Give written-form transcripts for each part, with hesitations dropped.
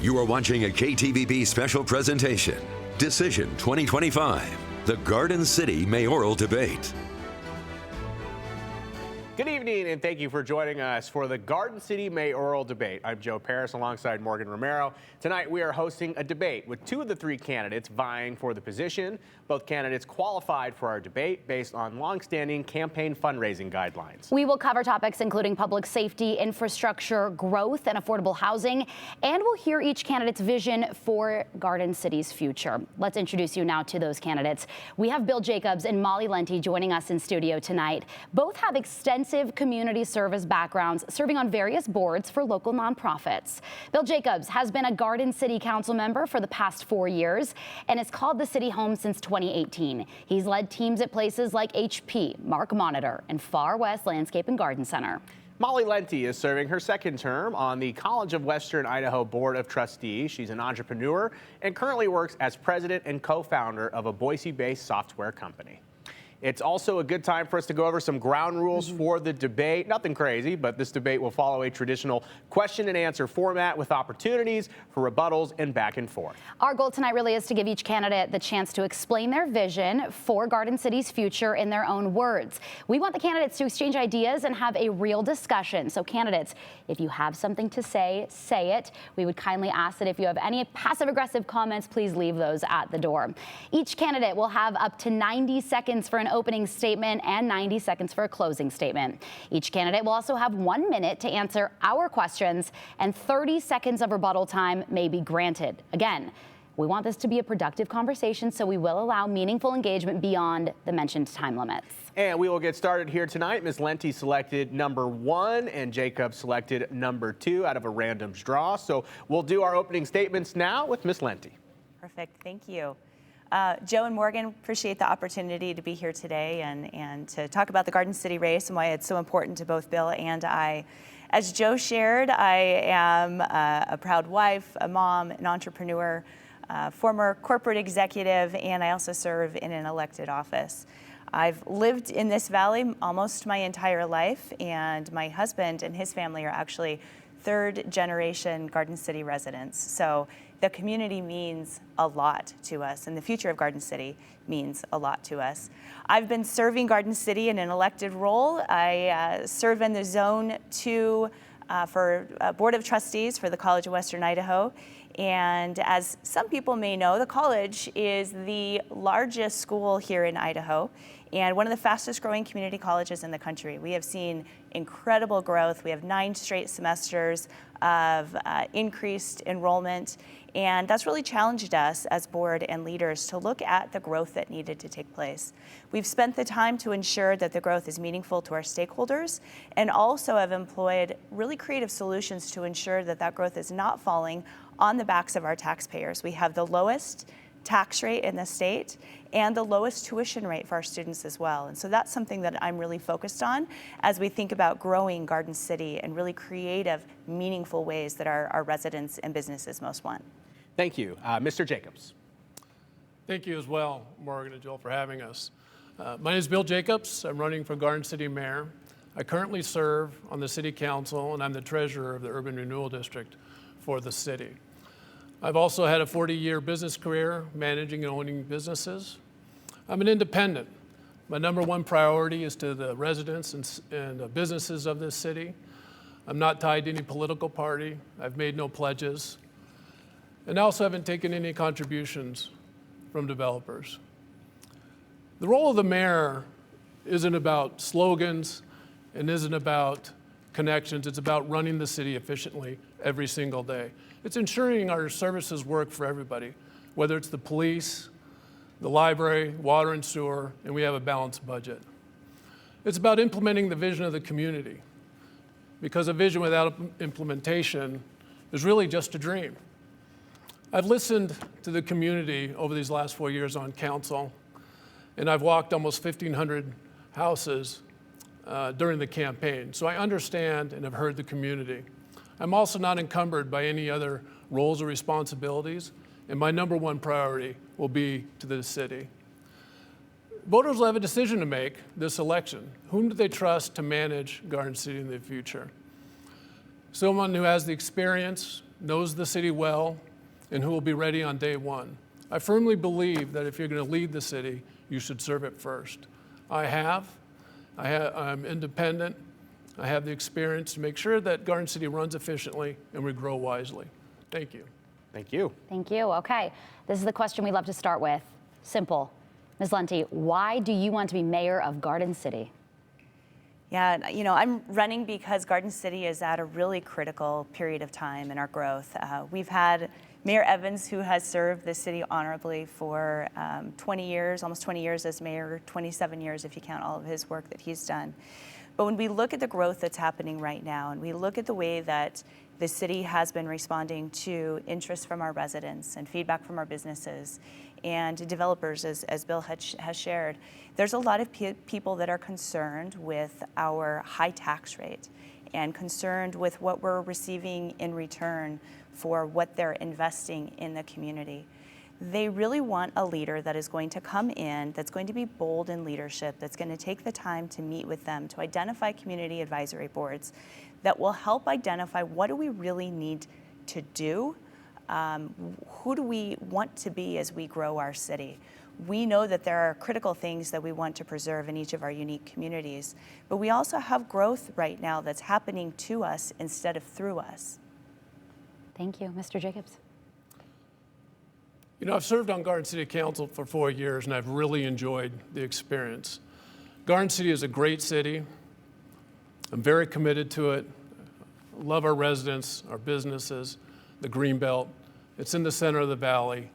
You are watching a KTVB special presentation, Decision 2025, the Garden City Mayoral Debate. Good evening, and thank you for joining us for the Garden City Mayoral Debate. I'm Joe Parris alongside Morgan Romero. Tonight we are hosting a debate with two of the three candidates vying for the position. Both candidates qualified for our debate based on longstanding campaign fundraising guidelines. We will cover topics including public safety, infrastructure, growth, and affordable housing, and we'll hear each candidate's vision for Garden City's future. Let's introduce you now to those candidates. We have Bill Jacobs and Molly Lenti joining us in studio tonight. Both have extensive community service backgrounds, serving on various boards for local nonprofits. Bill Jacobs has been a Garden City Council member for the past 4 years and has called the city home since 2018. He's led teams at places like HP, Mark Monitor, and Far West Landscape and Garden Center. Molly Lenti is serving her second term on the College of Western Idaho Board of Trustees. She's an entrepreneur and currently works as president and co-founder of a Boise-based software company. It's also a good time for us to go over some ground rules for the debate. Nothing crazy, but this debate will follow a traditional question and answer format with opportunities for rebuttals and back and forth. Our goal tonight really is to give each candidate the chance to explain their vision for Garden City's future in their own words. We want the candidates to exchange ideas and have a real discussion. So candidates, if you have something to say, say it. We would kindly ask that if you have any passive-aggressive comments, please leave those at the door. Each candidate will have up to 90 seconds for an opening statement and 90 seconds for a closing statement. Each candidate will also have 1 minute to answer our questions, and 30 seconds of rebuttal time may be granted. Again, we want this to be a productive conversation, so we will allow meaningful engagement beyond the mentioned time limits. And we will get started here tonight. Ms. Lenti selected number 1 and Jacob selected number 2 out of a random draw. So we'll do our opening statements now with Ms. Lenti. Perfect, thank you. Joe and Morgan, appreciate the opportunity to be here today and to talk about the Garden City race and why it's so important to both Bill and I. As Joe shared, I am a proud wife, a mom, an entrepreneur, former corporate executive, and I also serve in an elected office. I've lived in this valley almost my entire life, and my husband and his family are actually third-generation Garden City residents. So the community means a lot to us, and the future of Garden City means a lot to us. I've been serving Garden City in an elected role. I serve in the Zone 2 for Board of Trustees for the College of Western Idaho. And as some people may know, the college is the largest school here in Idaho and one of the fastest growing community colleges in the country. We have seen incredible growth. We have 9 straight semesters of increased enrollment, and that's really challenged us as board and leaders to look at the growth that needed to take place. We've spent the time to ensure that the growth is meaningful to our stakeholders, and also have employed really creative solutions to ensure that that growth is not falling on the backs of our taxpayers. We have the lowest tax rate in the state and the lowest tuition rate for our students as well. And so that's something that I'm really focused on as we think about growing Garden City in really creative, meaningful ways that our residents and businesses most want. Thank you. Mr. Jacobs. Thank you as well, Morgan and Joel, for having us. My name is Bill Jacobs. I'm running for Garden City Mayor. I currently serve on the City Council, and I'm the treasurer of the Urban Renewal District for the city. I've also had a 40-year business career managing and owning businesses. I'm an independent. My number 1 priority is to the residents and businesses of this city. I'm not tied to any political party. I've made no pledges. And I also haven't taken any contributions from developers. The role of the mayor isn't about slogans and isn't about connections. It's about running the city efficiently every single day. It's ensuring our services work for everybody, whether it's the police, the library, water and sewer, and we have a balanced budget. It's about implementing the vision of the community, because a vision without implementation is really just a dream. I've listened to the community over these last 4 years on council, and I've walked almost 1,500 houses during the campaign, so I understand and have heard the community. I'm also not encumbered by any other roles or responsibilities, and my number 1 priority will be to the city. Voters will have a decision to make this election. Whom do they trust to manage Garden City in the future? Someone who has the experience knows the city well, and who will be ready on day one. I firmly believe that if you're going to lead the city, you should serve it first. I'm independent. I have the experience to make sure that Garden City runs efficiently and we grow wisely. Thank you. Thank you. Thank you. Okay, this is the question we love to start with. Simple. Ms. Lunte, why do you want to be mayor of Garden City? Yeah, you know, I'm running because Garden City is at a really critical period of time in our growth. We've had Mayor Evans, who has served the city honorably for 20 years, almost 20 years as mayor, 27 years if you count all of his work that he's done. But when we look at the growth that's happening right now, and we look at the way that the city has been responding to interest from our residents and feedback from our businesses and developers, as Bill has shared, there's a lot of people that are concerned with our high tax rate and concerned with what we're receiving in return for what they're investing in the community. They really want a leader that is going to come in, that's going to be bold in leadership, that's going to take the time to meet with them, to identify community advisory boards, that will help identify what do we really need to do, who do we want to be as we grow our city. We know that there are critical things that we want to preserve in each of our unique communities, but we also have growth right now that's happening to us instead of through us. Thank you. Mr. Jacobs. You know, I've served on Garden City Council for 4 years, and I've really enjoyed the experience. Garden City is a great city. I'm very committed to it. I love our residents, our businesses, the Greenbelt. It's in the center of the valley,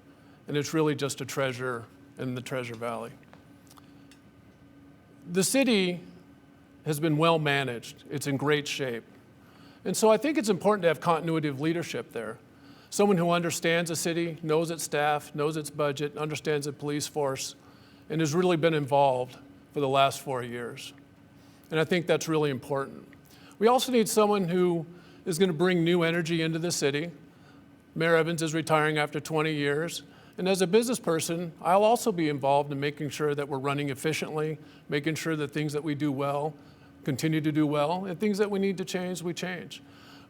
and it's really just a treasure in the Treasure Valley. The city has been well managed. It's in great shape. And so I think it's important to have continuity of leadership there. Someone who understands the city, knows its staff, knows its budget, understands the police force, and has really been involved for the last 4 years. And I think that's really important. We also need someone who is going to bring new energy into the city. Mayor Evans is retiring after 20 years. And as a business person, I'll also be involved in making sure that we're running efficiently, making sure that things that we do well continue to do well, and things that we need to change, we change.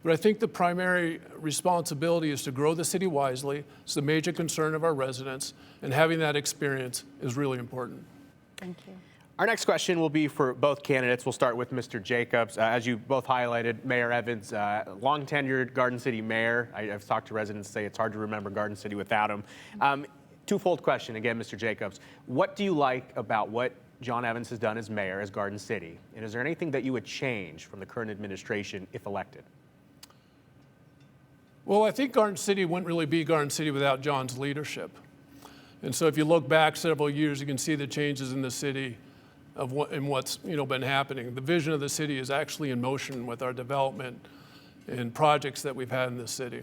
But I think the primary responsibility is to grow the city wisely. It's the major concern of our residents, and having that experience is really important. Thank you. Our next question will be for both candidates. We'll start with Mr. Jacobs. As you both highlighted, Mayor Evans, long tenured Garden City mayor. I've talked to residents say it's hard to remember Garden City without him. Twofold question again, Mr. Jacobs. What do you like about what John Evans has done as mayor, as Garden City? And is there anything that you would change from the current administration if elected? Well, I think Garden City wouldn't really be Garden City without John's leadership. And so if you look back several years, you can see the changes in the city of what's been happening. The vision of the city is actually in motion with our development and projects that we've had in the city.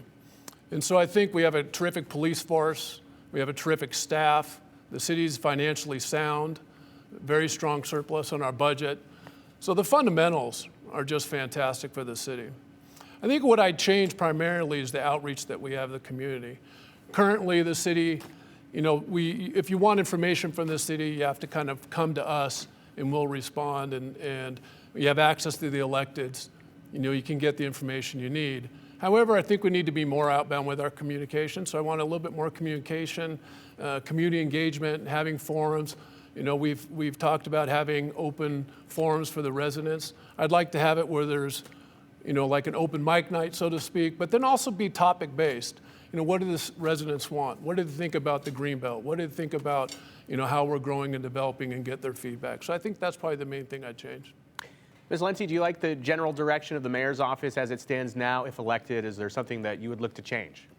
And so I think we have a terrific police force, we have a terrific staff, the city's financially sound, very strong surplus on our budget. So the fundamentals are just fantastic for the city. I think what I'd change primarily is the outreach that we have the community. Currently, the city, if you want information from the city, you have to kind of come to us and we'll respond, and you have access to the electeds. You can get the information you need. However, I think we need to be more outbound with our communication, so I want a little bit more communication, community engagement, having forums. We've talked about having open forums for the residents. I'd like to have it where there's like an open mic night, so to speak, but then also be topic-based. What do the residents want? What do they think about the Greenbelt? What do they think about, how we're growing and developing, and get their feedback? So I think that's probably the main thing I'd change. Ms. Lunte, do you like the general direction of the mayor's office as it stands now? If elected, is there something that you would look to change?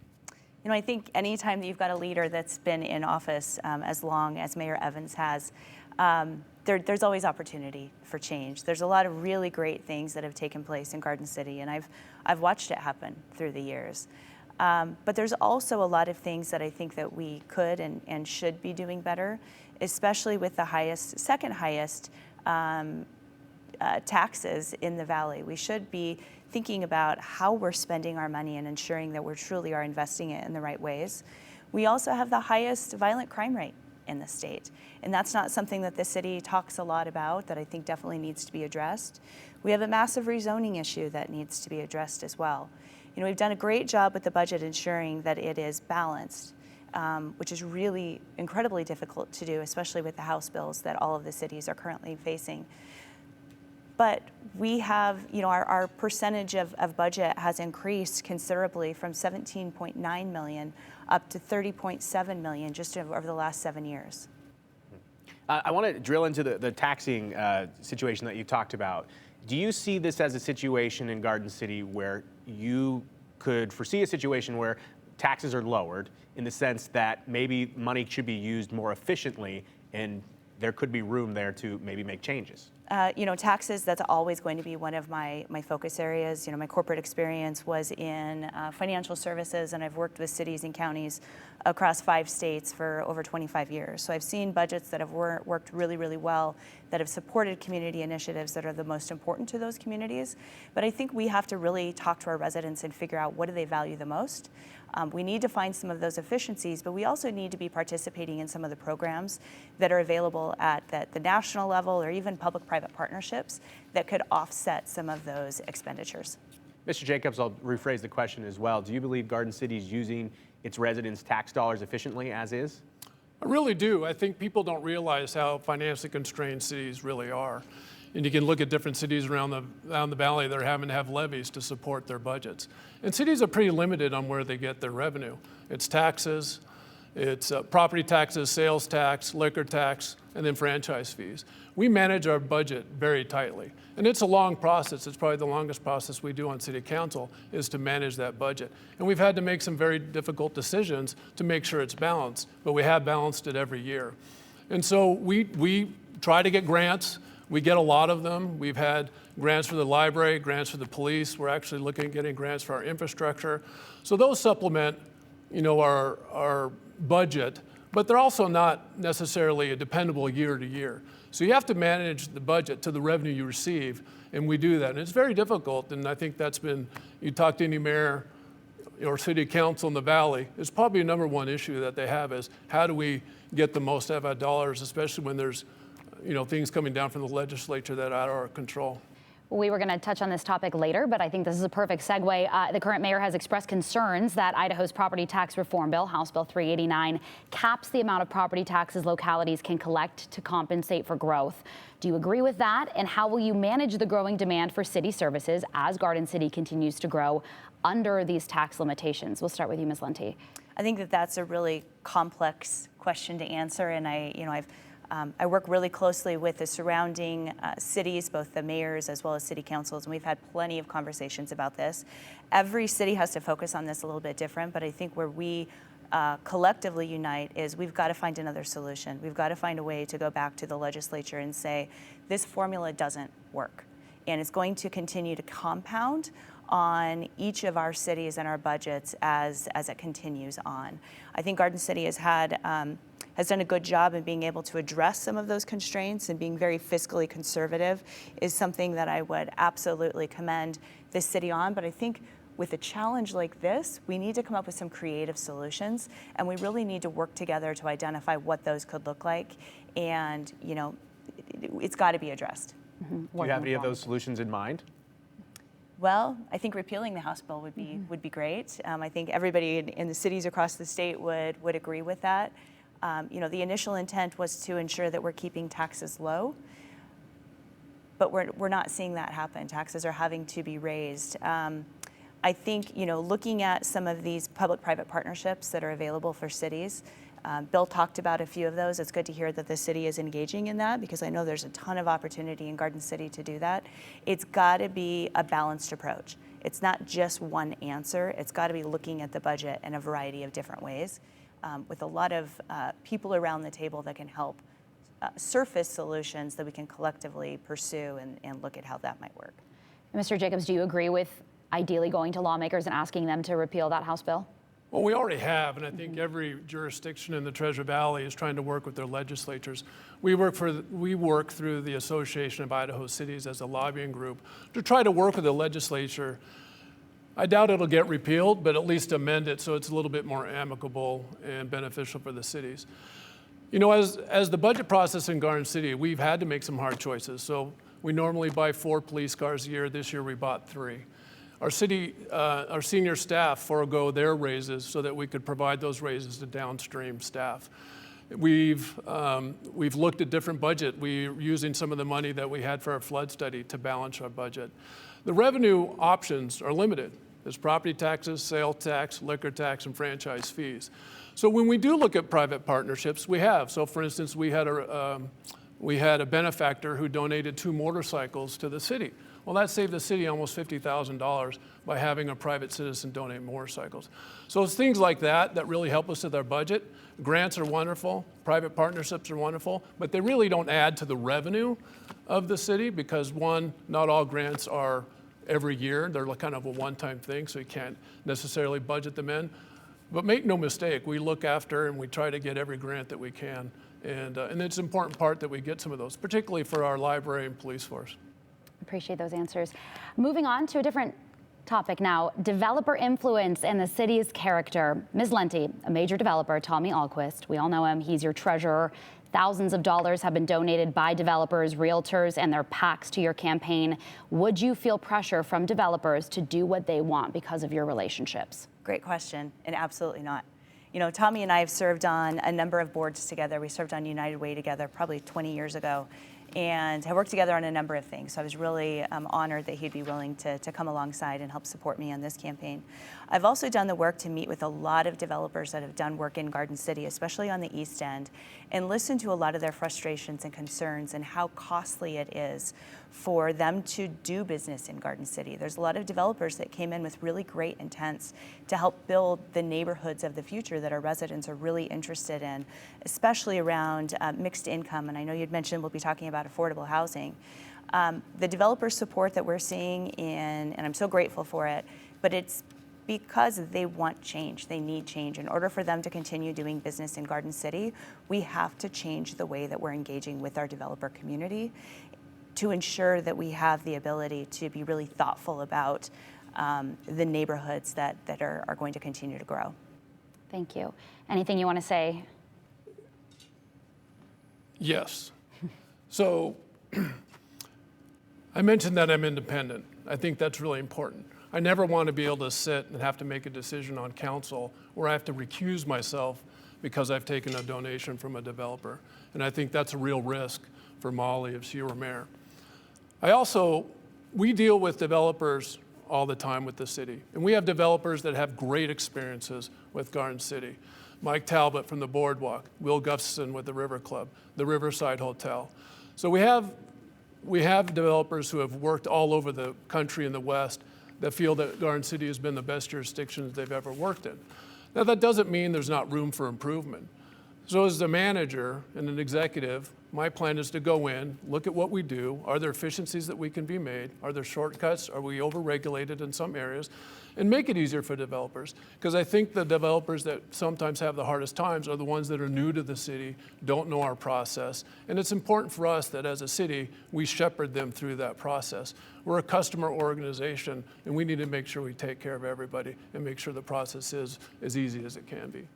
I think anytime that you've got a leader that's been in office as long as Mayor Evans has, there's always opportunity for change. There's a lot of really great things that have taken place in Garden City, and I've watched it happen through the years. But there's also a lot of things that I think that we could and should be doing better, especially with the second highest taxes in the valley. We should be thinking about how we're spending our money and ensuring that we truly are investing it in the right ways. We also have the highest violent crime rate in the state, and that's not something that the city talks a lot about, that I think definitely needs to be addressed. We have a massive rezoning issue that needs to be addressed as well. we've done a great job with the budget ensuring that it is balanced, which is really incredibly difficult to do, especially with the House bills that all of the cities are currently facing. But we have, our percentage of budget has increased considerably from 17.9 million up to 30.7 million just over the last 7 years. I want to drill into the taxing situation that you talked about. Do you see this as a situation in Garden City where you could foresee a situation where taxes are lowered in the sense that maybe money should be used more efficiently and there could be room there to maybe make changes? Taxes, that's always going to be one of my focus areas. My corporate experience was in financial services, and I've worked with cities and counties across 5 states for over 25 years. So I've seen budgets that have worked really, really well, that have supported community initiatives that are the most important to those communities. But I think we have to really talk to our residents and figure out what do they value the most. We need to find some of those efficiencies, but we also need to be participating in some of the programs that are available at the national level or even public-private partnerships that could offset some of those expenditures. Mr. Jacobs, I'll rephrase the question as well. Do you believe Garden City is using its residents' tax dollars efficiently as is? I really do. I think people don't realize how financially constrained cities really are. And you can look at different cities around the valley that are having to have levies to support their budgets. And cities are pretty limited on where they get their revenue. It's taxes, it's property taxes, sales tax, liquor tax, and then franchise fees. We manage our budget very tightly. And it's a long process. It's probably the longest process we do on City Council is to manage that budget. And we've had to make some very difficult decisions to make sure it's balanced, but we have balanced it every year. And so we try to get grants. We get a lot of them. We've had grants for the library, grants for the police. We're actually looking at getting grants for our infrastructure. So those supplement, our budget, but they're also not necessarily a dependable year to year. So you have to manage the budget to the revenue you receive, and we do that. And it's very difficult, and I think that's been, you talk to any mayor or city council in the valley, it's probably a number one issue that they have is how do we get the most out of our dollars, especially when there's things coming down from the legislature that are out of our control. We were going to touch on this topic later, but I think this is a perfect segue. The current mayor has expressed concerns that Idaho's property tax reform bill, House Bill 389, caps the amount of property taxes localities can collect to compensate for growth. Do you agree with that? And how will you manage the growing demand for city services as Garden City continues to grow under these tax limitations? We'll start with you, Ms. Lunte. I think that that's a really complex question to answer, and I work really closely with the surrounding cities, both the mayors as well as city councils, and we've had plenty of conversations about this. Every city has to focus on this a little bit different, but I think where we collectively unite is we've got to find another solution. We've got to find a way to go back to the legislature and say, this formula doesn't work, and it's going to continue to compound on each of our cities and our budgets as it continues on. I think Garden City has done a good job in being able to address some of those constraints, and being very fiscally conservative is something that I would absolutely commend this city on. But I think with a challenge like this, we need to come up with some creative solutions, and we really need to work together to identify what those could look like. And it's got to be addressed. Mm-hmm. Do you have any of those solutions in mind? Well, I think repealing the House bill would be great. I think everybody in the cities across the state would agree with that. The initial intent was to ensure that we're keeping taxes low, but we're not seeing that happen. Taxes are having to be raised. I think, looking at some of these public-private partnerships that are available for cities, Bill talked about a few of those. It's good to hear that the city is engaging in that, because I know there's a ton of opportunity in Garden City to do that. It's got to be a balanced approach. It's not just one answer. It's got to be looking at the budget in a variety of different ways, with a lot of people around the table that can help surface solutions that we can collectively pursue and look at how that might work. Mr. Jacobs, do you agree with ideally going to lawmakers and asking them to repeal that House bill? Well, we already have, and I think every jurisdiction in the Treasure Valley is trying to work with their legislatures. We work through the Association of Idaho Cities as a lobbying group to try to work with the legislature. I doubt it'll get repealed, but at least amend it so it's a little bit more amicable and beneficial for the cities. As the budget process in Garden City, we've had to make some hard choices. So we normally buy 4 police cars a year. This year we bought 3. our senior staff forego their raises so that we could provide those raises to downstream staff. We've looked at different budget. We're using some of the money that we had for our flood study to balance our budget. The revenue options are limited. There's property taxes, sales tax, liquor tax, and franchise fees. So when we do look at private partnerships, we have. So for instance, we had a benefactor who donated 2 motorcycles to the city. Well, that saved the city almost $50,000 by having a private citizen donate motorcycles. So it's things like that that really help us with our budget. Grants are wonderful, private partnerships are wonderful, but they really don't add to the revenue of the city because one, not all grants are every year. They're kind of a one-time thing, so you can't necessarily budget them in. But make no mistake, we look after and we try to get every grant that we can. And it's an important part that we get some of those, particularly for our library and police force. Appreciate those answers. Moving on to a different topic now, developer influence and the city's character. Ms. Lenti, a major developer, Tommy Alquist, we all know him, he's your treasurer. Thousands of dollars have been donated by developers, realtors, and their PACs to your campaign. Would you feel pressure from developers to do what they want because of your relationships? Great question, and absolutely not. You know, Tommy and I have served on a number of boards together. We served on United Way together probably 20 years ago and have worked together on a number of things. So I was really honored that he'd be willing to come alongside and help support me on this campaign. I've also done the work to meet with a lot of developers that have done work in Garden City, especially on the East End, and listen to a lot of their frustrations and concerns and how costly it is for them to do business in Garden City. There's a lot of developers that came in with really great intents to help build the neighborhoods of the future that our residents are really interested in, especially around mixed income. And I know you'd mentioned we'll be talking about affordable housing. The developer support that we're seeing and I'm so grateful for it, but it's because they want change, they need change. In order for them to continue doing business in Garden City, we have to change the way that we're engaging with our developer community to ensure that we have the ability to be really thoughtful about the neighborhoods that are going to continue to grow. Thank you. Anything you want to say? Yes. So I mentioned that I'm independent. I think that's really important. I never want to be able to sit and have to make a decision on council where I have to recuse myself because I've taken a donation from a developer. And I think that's a real risk for Molly if she were mayor. We deal with developers all the time with the city. And we have developers that have great experiences with Garden City. Mike Talbot from the Boardwalk, Will Gustafson with the River Club, the Riverside Hotel. So we have developers who have worked all over the country in the West that feel that Garden City has been the best jurisdiction they've ever worked in. Now that doesn't mean there's not room for improvement. So as a manager and an executive, my plan is to go in, look at what we do. Are there efficiencies that we can be made? Are there shortcuts? Are we overregulated in some areas? And make it easier for developers. Because I think the developers that sometimes have the hardest times are the ones that are new to the city, don't know our process. And it's important for us that as a city, we shepherd them through that process. We're a customer organization, and we need to make sure we take care of everybody and make sure the process is as easy as it can be.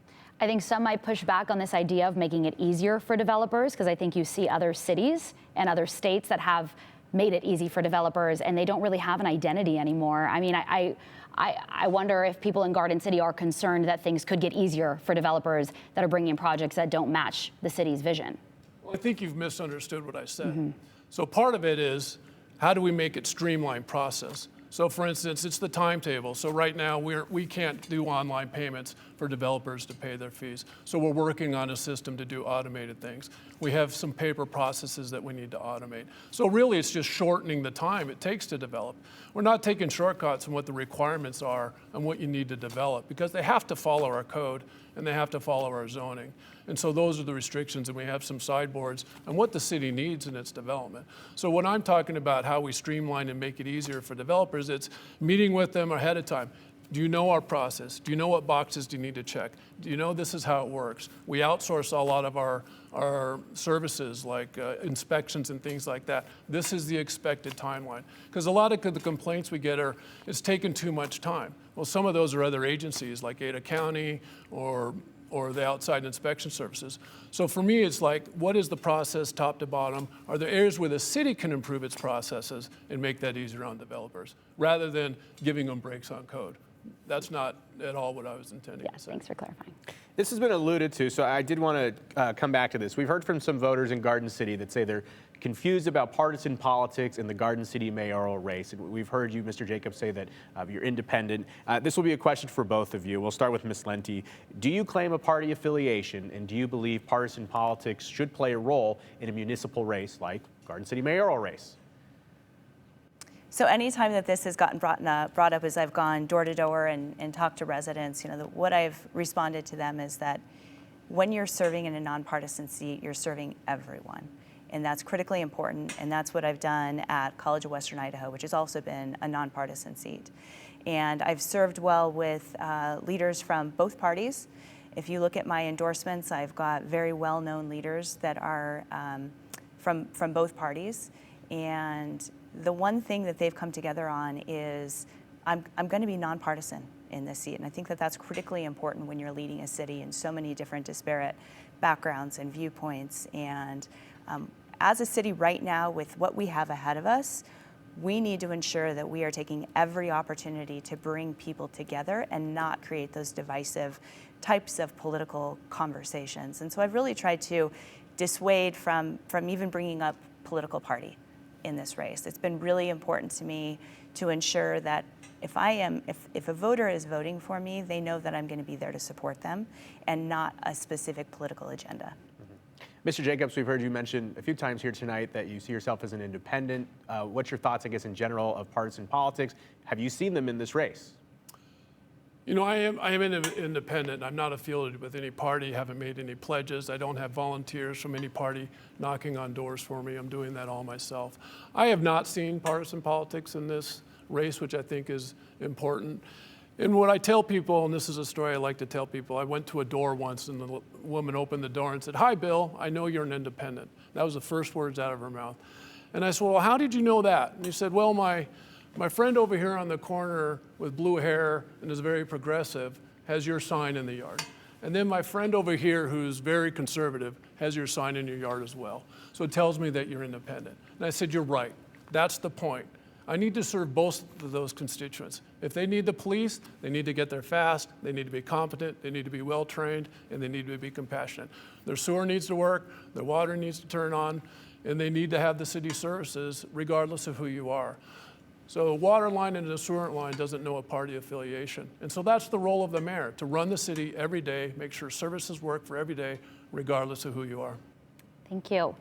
I think some might push back on this idea of making it easier for developers because I think you see other cities and other states that have made it easy for developers and they don't really have an identity anymore. I mean, I wonder if people in Garden City are concerned that things could get easier for developers that are bringing in projects that don't match the city's vision. Well, I think you've misunderstood what I said. Mm-hmm. So part of it is, how do we make it streamlined process? So for instance, it's the timetable. So right now we can't do online payments for developers to pay their fees. So we're working on a system to do automated things. We have some paper processes that we need to automate. So really it's just shortening the time it takes to develop. We're not taking shortcuts on what the requirements are and what you need to develop because they have to follow our code and they have to follow our zoning. And so those are the restrictions, and we have some sideboards on what the city needs in its development. So when I'm talking about how we streamline and make it easier for developers, it's meeting with them ahead of time. Do you know our process? Do you know what boxes do you need to check? Do you know this is how it works? We outsource a lot of our services like inspections and things like that. This is the expected timeline. Because a lot of the complaints we get are, it's taken too much time. Well, some of those are other agencies like Ada County or or the outside inspection services. So for me, it's like, what is the process top to bottom? Are there areas where the city can improve its processes and make that easier on developers, rather than giving them breaks on code? That's not at all what I was intending to say. Thanks for clarifying. This has been alluded to, so I did want to come back to this. We've heard from some voters in Garden City that say they're confused about partisan politics in the Garden City mayoral race. And we've heard you, Mr. Jacobs, say that you're independent. This will be a question for both of you. We'll start with Ms. Lenti. Do you claim a party affiliation, and do you believe partisan politics should play a role in a municipal race like Garden City mayoral race? So anytime that this has gotten brought up as I've gone door to door and talked to residents, what I've responded to them is that when you're serving in a nonpartisan seat, you're serving everyone. And that's critically important, and that's what I've done at College of Western Idaho, which has also been a nonpartisan seat. And I've served well with leaders from both parties. If you look at my endorsements, I've got very well-known leaders that are from both parties. And the one thing that they've come together on is I'm going to be nonpartisan in this seat. And I think that that's critically important when you're leading a city in so many different disparate backgrounds and viewpoints. And as a city right now, with what we have ahead of us, we need to ensure that we are taking every opportunity to bring people together and not create those divisive types of political conversations. And so I've really tried to dissuade from even bringing up political party in this race. It's been really important to me to ensure that if a voter is voting for me, they know that I'm going to be there to support them and not a specific political agenda. Mr. Jacobs, we've heard you mention a few times here tonight that you see yourself as an independent. What's your thoughts, I guess, in general of partisan politics? Have you seen them in this race? I am an independent. I'm not affiliated with any party, haven't made any pledges. I don't have volunteers from any party knocking on doors for me. I'm doing that all myself. I have not seen partisan politics in this race, which I think is important. And what I tell people, and this is a story I like to tell people, I went to a door once and the woman opened the door and said, "Hi, Bill, I know you're an independent." That was the first words out of her mouth. And I said, "Well, how did you know that?" And he said, "Well, my friend over here on the corner with blue hair and is very progressive has your sign in the yard. And then my friend over here who's very conservative has your sign in your yard as well. So it tells me that you're independent." And I said, "You're right. That's the point. I need to serve both of those constituents. If they need the police, they need to get there fast, they need to be competent, they need to be well-trained, and they need to be compassionate. Their sewer needs to work, their water needs to turn on, and they need to have the city services regardless of who you are." So a water line and a sewer line doesn't know a party affiliation. And so that's the role of the mayor, to run the city every day, make sure services work for every day, regardless of who you are. Thank you.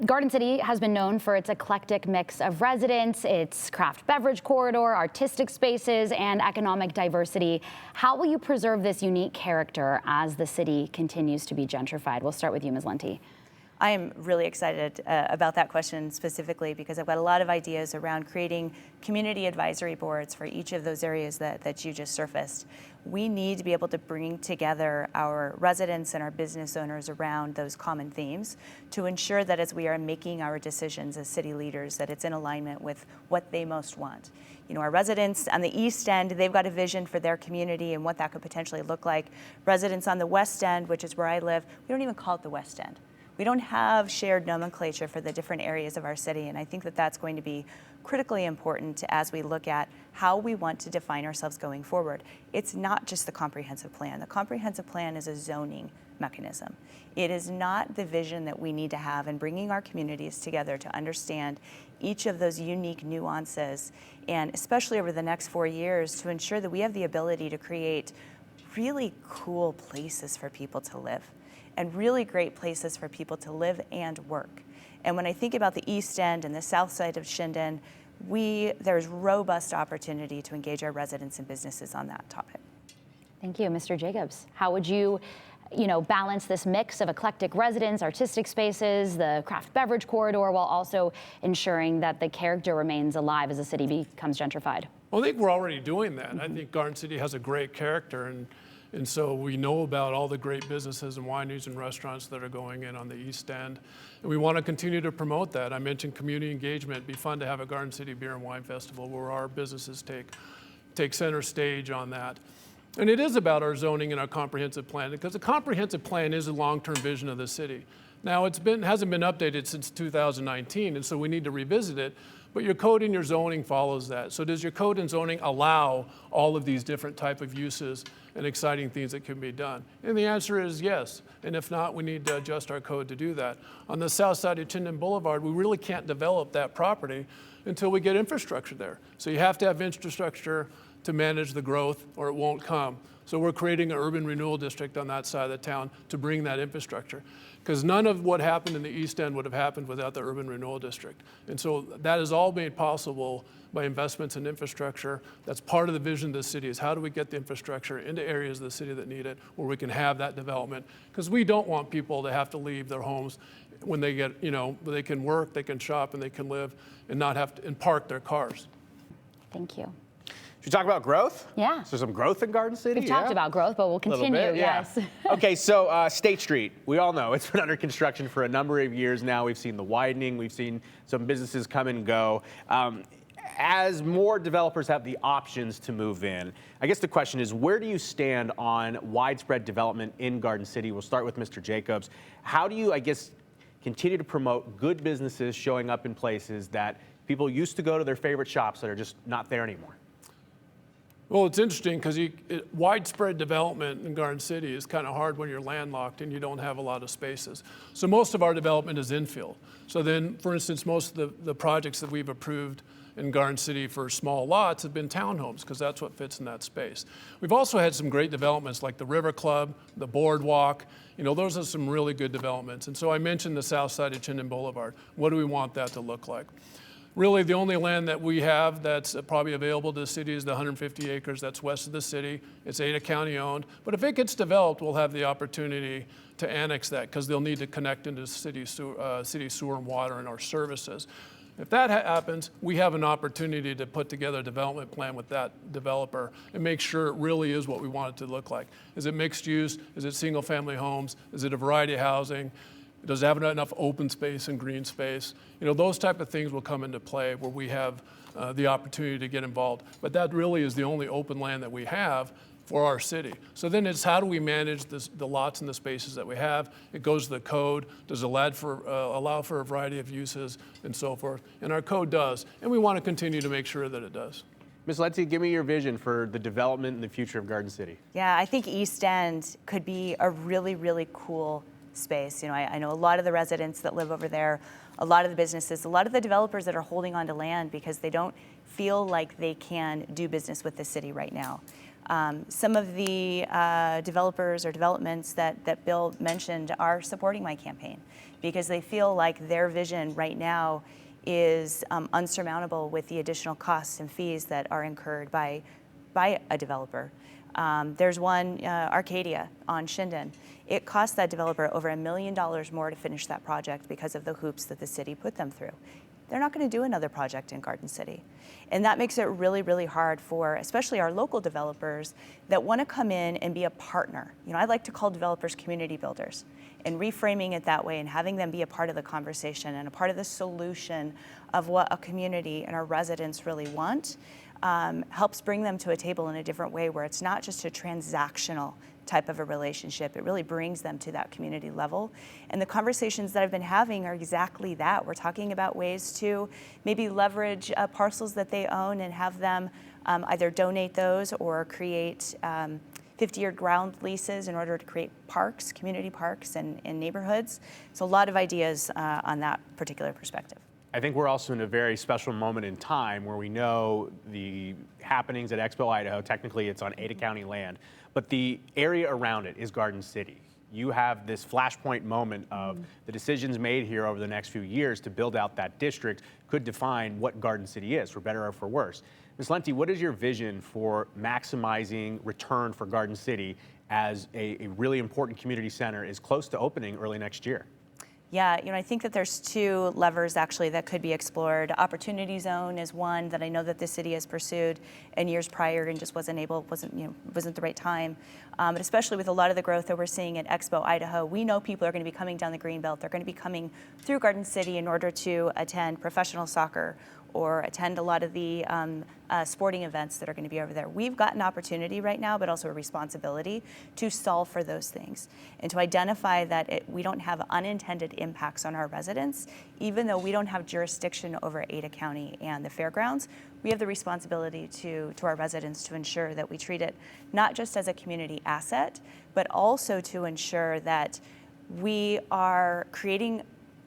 Garden City has been known for its eclectic mix of residents, its craft beverage corridor, artistic spaces, and economic diversity. How will you preserve this unique character as the city continues to be gentrified? We'll start with you, Ms. Lenti. I am really excited about that question specifically because I've got a lot of ideas around creating community advisory boards for each of those areas that you just surfaced. We need to be able to bring together our residents and our business owners around those common themes to ensure that as we are making our decisions as city leaders, that it's in alignment with what they most want. Our residents on the East End, they've got a vision for their community and what that could potentially look like. Residents on the West End, which is where I live, we don't even call it the West End. We don't have shared nomenclature for the different areas of our city, and I think that that's going to be critically important as we look at how we want to define ourselves going forward. It's not just the comprehensive plan. The comprehensive plan is a zoning mechanism. It is not the vision that we need to have in bringing our communities together to understand each of those unique nuances, and especially over the next 4 years, to ensure that we have the ability to create really cool places for people to live and really great places for people to live and work. And when I think about the East End and the South Side of Shinden, there's robust opportunity to engage our residents and businesses on that topic. Thank you, Mr. Jacobs. How would you balance this mix of eclectic residents, artistic spaces, the craft beverage corridor, while also ensuring that the character remains alive as the city becomes gentrified? Well, I think we're already doing that. I think Garden City has a great character, and so we know about all the great businesses and wineries and restaurants that are going in on the East End. And we want to continue to promote that. I mentioned community engagement. It'd be fun to have a Garden City Beer and Wine Festival where our businesses take center stage on that. And it is about our zoning and our comprehensive plan, because the comprehensive plan is a long-term vision of the city. Now, hasn't been updated since 2019, and so we need to revisit it. But your code and your zoning follows that. So does your code and zoning allow all of these different type of uses and exciting things that can be done? And the answer is yes. And if not, we need to adjust our code to do that. On the south side of Chinden Boulevard, we really can't develop that property until we get infrastructure there. So you have to have infrastructure to manage the growth, or it won't come. So we're creating an urban renewal district on that side of the town to bring that infrastructure. Because none of what happened in the East End would have happened without the urban renewal district. And so that is all made possible by investments in infrastructure. That's part of the vision of the city, is how do we get the infrastructure into areas of the city that need it, where we can have that development. Because we don't want people to have to leave their homes when they get, where they can work, they can shop, and they can live and not have to, and park their cars. Thank you. Should we talk about growth? Yeah. Is there some growth in Garden City? We've talked about growth, but we'll continue, bit, yeah. yes. Okay, so State Street, we all know it's been under construction for a number of years now. We've seen the widening, we've seen some businesses come and go. As more developers have the options to move in, I guess the question is, where do you stand on widespread development in Garden City? We'll start with Mr. Jacobs. How do you, I guess, continue to promote good businesses showing up in places that people used to go to their favorite shops that are just not there anymore? Well, it's interesting because widespread development in Garden City is kind of hard when you're landlocked and you don't have a lot of spaces. So most of our development is infill. So then, for instance, most of the projects that we've approved in Garden City for small lots have been townhomes, because that's what fits in that space. We've also had some great developments like the River Club, the Boardwalk. Those are some really good developments. And so I mentioned the south side of Chinden Boulevard. What do we want that to look like? Really, the only land that we have that's probably available to the city is the 150 acres that's west of the city. It's Ada County owned. But if it gets developed, we'll have the opportunity to annex that, because they'll need to connect into city sewer and water and our services. If that happens, we have an opportunity to put together a development plan with that developer and make sure it really is what we want it to look like. Is it mixed use? Is it single family homes? Is it a variety of housing? Does it have enough open space and green space? Those type of things will come into play where we have the opportunity to get involved. But that really is the only open land that we have for our city. So then it's, how do we manage the lots and the spaces that we have? It goes to the code. Does it allow for a variety of uses and so forth? And our code does. And we want to continue to make sure that it does. Ms. Letty, give me your vision for the development and the future of Garden City. Yeah, I think East End could be a really, really cool space. I know a lot of the residents that live over there, a lot of the businesses, a lot of the developers that are holding on to land because they don't feel like they can do business with the city right now. Some of the developers or developments that Bill mentioned are supporting my campaign because they feel like their vision right now is unsurmountable with the additional costs and fees that are incurred by a developer. There's one, Arcadia on Chinden. It cost that developer over $1 million more to finish that project because of the hoops that the city put them through. They're not going to do another project in Garden City. And that makes it really, really hard for especially our local developers that want to come in and be a partner. I like to call developers community builders, and reframing it that way and having them be a part of the conversation and a part of the solution of what a community and our residents really want helps bring them to a table in a different way where it's not just a transactional type of a relationship. It really brings them to that community level. And the conversations that I've been having are exactly that. We're talking about ways to maybe leverage parcels that they own and have them either donate those or create 50-year ground leases in order to create parks, community parks and neighborhoods. So a lot of ideas on that particular perspective. I think we're also in a very special moment in time where we know the happenings at Expo Idaho. Technically, it's on Ada County land, but the area around it is Garden City. You have this flashpoint moment of the decisions made here over the next few years to build out that district could define what Garden City is, for better or for worse. Ms. Lenti, what is your vision for maximizing return for Garden City as a really important community center is close to opening early next year? Yeah, I think that there's two levers actually that could be explored. Opportunity zone is one that I know that the city has pursued in years prior and just wasn't the right time. But especially with a lot of the growth that we're seeing at Expo Idaho, we know people are going to be coming down the Greenbelt. They're going to be coming through Garden City in order to attend professional soccer or attend a lot of the sporting events that are going to be over there. We've got an opportunity right now, but also a responsibility to solve for those things and to identify that we don't have unintended impacts on our residents. Even though we don't have jurisdiction over Ada County and the fairgrounds, we have the responsibility to our residents to ensure that we treat it not just as a community asset, but also to ensure that we are creating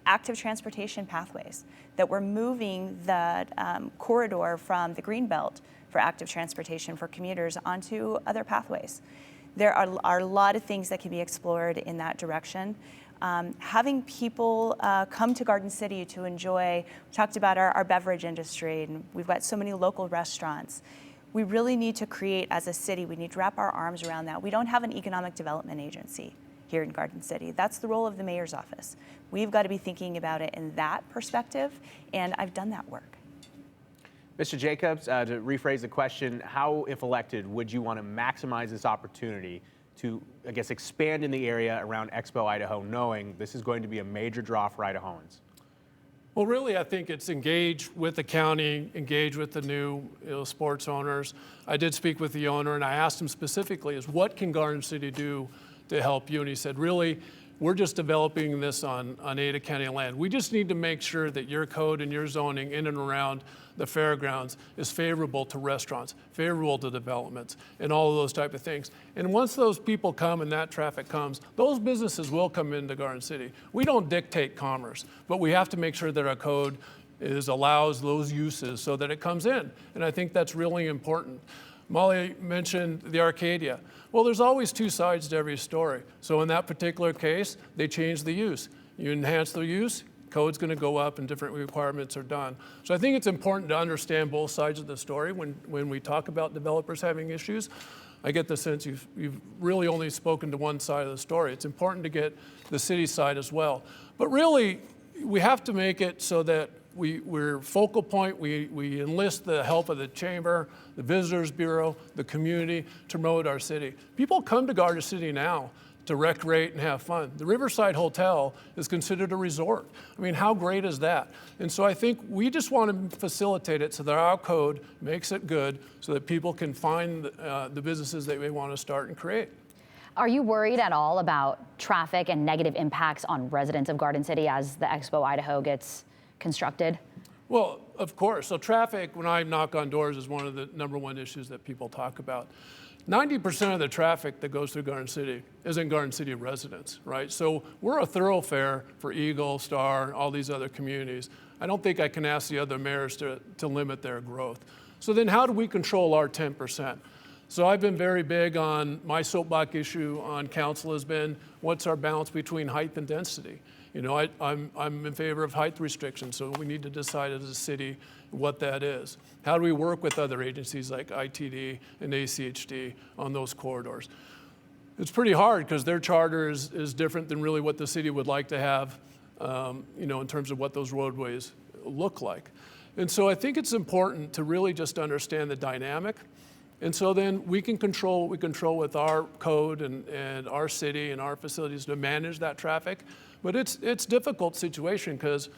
active transportation pathways, that we're moving the corridor from the Greenbelt for active transportation for commuters onto other pathways. There are a lot of things that can be explored in that direction. Having people come to Garden City to enjoy, we talked about our beverage industry, and we've got so many local restaurants. We really need to create, as a city, we need to wrap our arms around that. We don't have an economic development agency here in Garden City. That's the role of the mayor's office. We've got to be thinking about it in that perspective, and I've done that work. Mr. Jacobs, to rephrase the question, how, if elected, would you want to maximize this opportunity to, I guess, expand in the area around Expo Idaho, knowing this is going to be a major draw for Idahoans? Well, really, I think it's engage with the county, engage with the new sports owners. I did speak with the owner, and I asked him specifically, is what can Garden City do to help you? And he said, really, we're just developing this on Ada County land. We just need to make sure that your code and your zoning in and around the fairgrounds is favorable to restaurants, favorable to developments, and all of those type of things. And once those people come and that traffic comes, those businesses will come into Garden City. We don't dictate commerce, but we have to make sure that our code allows those uses so that it comes in. And I think that's really important. Molly mentioned the Arcadia. Well, there's always two sides to every story. So in that particular case, they changed the use. You enhance the use, code's going to go up and different requirements are done. So I think it's important to understand both sides of the story when we talk about developers having issues. I get the sense you've really only spoken to one side of the story. It's important to get the city side as well. But really, we have to make it so that we're focal point, we enlist the help of the chamber, the visitors bureau, the community to promote our city. People come to Garden City now to recreate and have fun. The Riverside Hotel is considered a resort. I mean, how great is that? And so I think we just want to facilitate it so that our code makes it good so that people can find the businesses that they want to start and create. Are you worried at all about traffic and negative impacts on residents of Garden City as the Expo Idaho gets constructed? Well, of course. So traffic, when I knock on doors, is one of the #1 issues that people talk about. 90% of the traffic that goes through Garden City isn't Garden City residents, right? So we're a thoroughfare for Eagle, Star, all these other communities. I don't think I can ask the other mayors to limit their growth. So then how do we control our 10%? So I've been very big on, my soapbox issue on council has been, what's our balance between height and density? You know, I'm in favor of height restrictions, so we need to decide as a city what that is. How do we work with other agencies like ITD and ACHD on those corridors? It's pretty hard because their charter is different than really what the city would like to have, you know, in terms of what those roadways look like. And so I think it's important to really just understand the dynamic. And so then we can control what we control with our code and our city and our facilities to manage that traffic. But it's a difficult situation because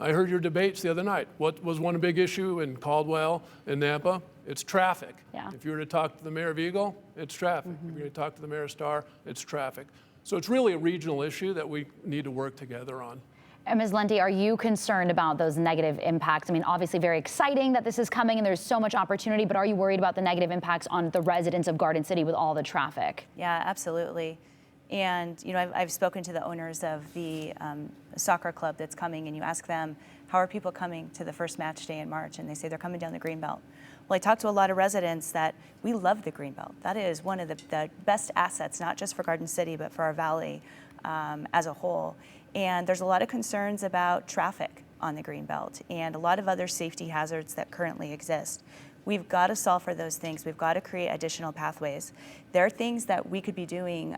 I heard your debates the other night. What was one big issue in Caldwell and Nampa? It's traffic. Yeah. If you were to talk to the mayor of Eagle, it's traffic. If you were to talk to the mayor of Star, it's traffic. So it's really a regional issue that we need to work together on. And Ms. Lenti, are you concerned about those negative impacts? I mean, obviously very exciting that this is coming and there's so much opportunity, but are you worried about the negative impacts on the residents of Garden City with all the traffic? Yeah, absolutely. And, you know, I've spoken to the owners of the soccer club that's coming, and you ask them, how are people coming to the first match day in March? And they say they're coming down the Greenbelt. Well, I talked to a lot of residents that we love the Greenbelt. That is one of the best assets, not just for Garden City, but for our valley as a whole. And there's a lot of concerns about traffic on the Greenbelt and a lot of other safety hazards that currently exist. We've got to solve for those things. We've got to create additional pathways. There are things that we could be doing.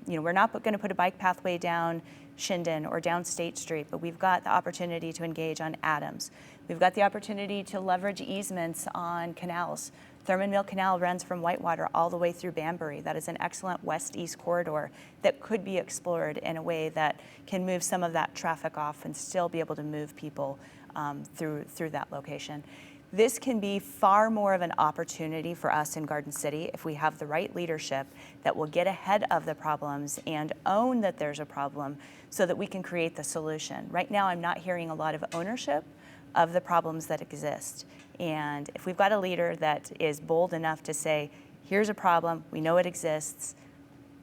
You know, we're not going to put a bike pathway down Shinden or down State Street, but we've got the opportunity to engage on Adams. We've got the opportunity to leverage easements on canals. Thurman Mill Canal runs from Whitewater all the way through Banbury. That is an excellent west-east corridor that could be explored in a way that can move some of that traffic off and still be able to move people through that location. This can be far more of an opportunity for us in Garden City if we have the right leadership that will get ahead of the problems and own that there's a problem so that we can create the solution. Right now, I'm not hearing a lot of ownership of the problems that exist. And if we've got a leader that is bold enough to say, here's a problem, we know it exists,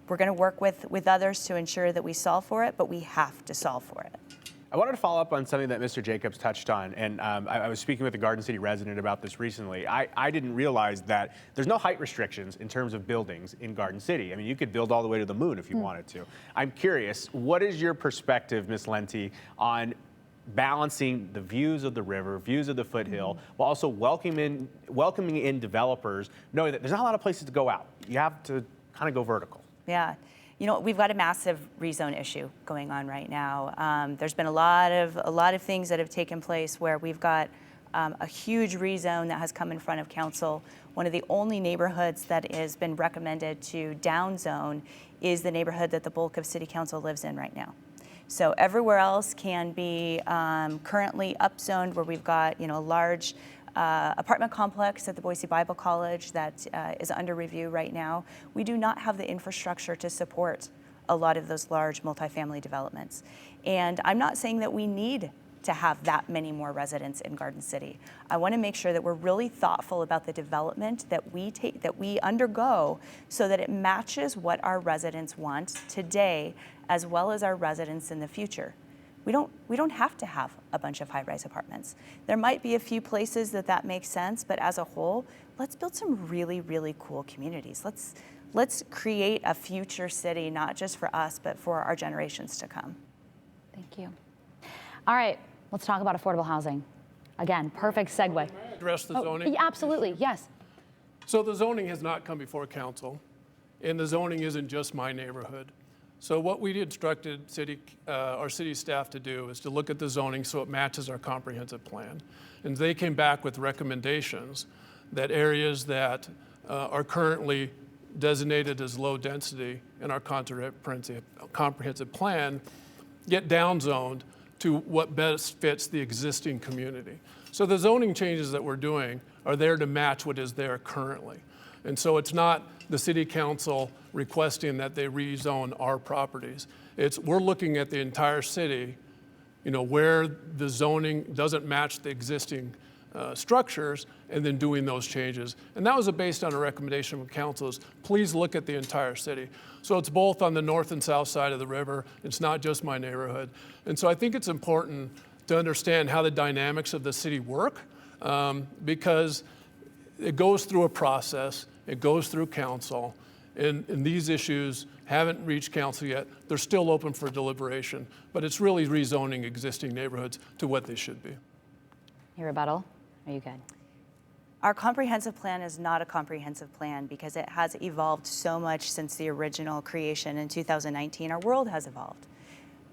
we're going to work with others to ensure that we solve for it, but we have to solve for it. I wanted to follow up on something that Mr. Jacobs touched on, and I was speaking with a Garden City resident about this recently. I didn't realize that there's no height restrictions in terms of buildings in Garden City. I mean, you could build all the way to the moon if you wanted to. I'm curious, what is your perspective, Ms. Lenti, on balancing the views of the river, views of the foothill, while also welcoming in developers, knowing that there's not a lot of places to go out. You have to kind of go vertical. Yeah. You know, we've got a massive rezone issue going on right now. There's been a lot of things that have taken place where we've got a huge rezone that has come in front of council. One of the only neighborhoods that has been recommended to downzone is the neighborhood that the bulk of city council lives in right now. So everywhere else can be currently upzoned, where we've got, you know, a large apartment complex at the Boise Bible College that is under review right now. We do not have the infrastructure to support a lot of those large multifamily developments. And I'm not saying that we need to have that many more residents in Garden City. I want to make sure that we're really thoughtful about the development that we undergo so that it matches what our residents want today as well as our residents in the future. We don't have to have a bunch of high-rise apartments. There might be a few places that makes sense, but as a whole, let's build some really, really cool communities. Let's create a future city, not just for us, but for our generations to come. Thank you. All right, let's talk about affordable housing. Again, perfect segue. Address the zoning? Yeah, absolutely, yes. So the zoning has not come before council, and the zoning isn't just my neighborhood. So what we instructed our city staff to do is to look at the zoning so it matches our comprehensive plan. And they came back with recommendations that areas that are currently designated as low density in our comprehensive plan get downzoned to what best fits the existing community. So the zoning changes that we're doing are there to match what is there currently. And so it's not the city council requesting that they rezone our properties. We're looking at the entire city, you know, where the zoning doesn't match the existing structures, and then doing those changes. And that was based on a recommendation from council is please look at the entire city. So it's both on the north and south side of the river. It's not just my neighborhood. And so I think it's important to understand how the dynamics of the city work because it goes through a process. It goes through council, and these issues haven't reached council yet. They're still open for deliberation, but it's really rezoning existing neighborhoods to what they should be. Your rebuttal? Are you good? Our comprehensive plan is not a comprehensive plan because it has evolved so much since the original creation in 2019. Our world has evolved.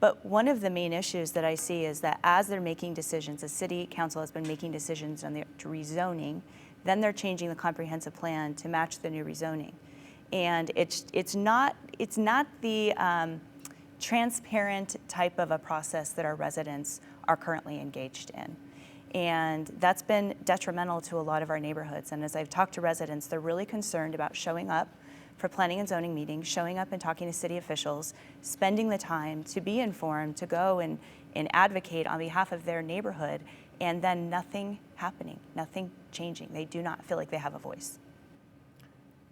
But one of the main issues that I see is that as they're making decisions, the city council has been making decisions on the rezoning, then they're changing the comprehensive plan to match the new rezoning. And it's not the transparent type of a process that our residents are currently engaged in. And that's been detrimental to a lot of our neighborhoods. And as I've talked to residents, they're really concerned about showing up for planning and zoning meetings, showing up and talking to city officials, spending the time to be informed, to go and advocate on behalf of their neighborhood, and then nothing happening, nothing changing. They do not feel like they have a voice.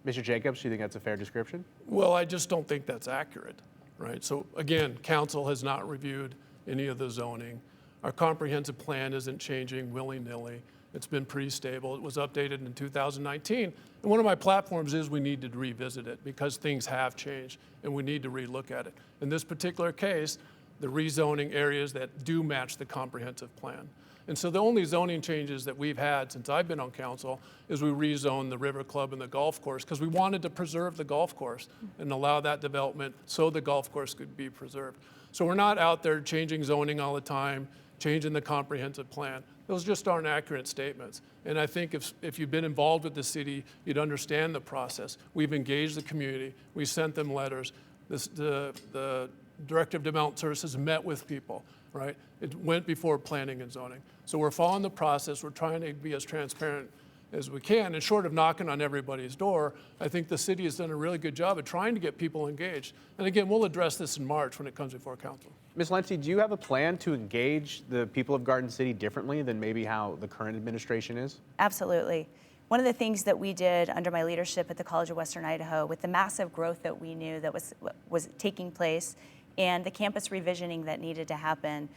Mr. Jacobs, do you think that's a fair description? Well, I just don't think that's accurate, right? So again, council has not reviewed any of the zoning. Our comprehensive plan isn't changing willy-nilly. It's been pretty stable. It was updated in 2019. And one of my platforms is we need to revisit it because things have changed and we need to relook at it. In this particular case, the rezoning areas that do match the comprehensive plan. And so the only zoning changes that we've had since I've been on council is we rezoned the River Club and the golf course because we wanted to preserve the golf course and allow that development so the golf course could be preserved. So we're not out there changing zoning all the time, changing the comprehensive plan. Those just aren't accurate statements. And I think if you've been involved with the city, you'd understand the process. We've engaged the community. We sent them letters. The Director of Development Services met with people. right? It went before planning and zoning. So we're following the process. We're trying to be as transparent as we can. And short of knocking on everybody's door, I think the city has done a really good job of trying to get people engaged. And again, we'll address this in March when it comes before council. Ms. Lenty, do you have a plan to engage the people of Garden City differently than maybe how the current administration is? Absolutely. One of the things that we did under my leadership at the College of Western Idaho, with the massive growth that we knew that was taking place and the campus revisioning that needed to happen,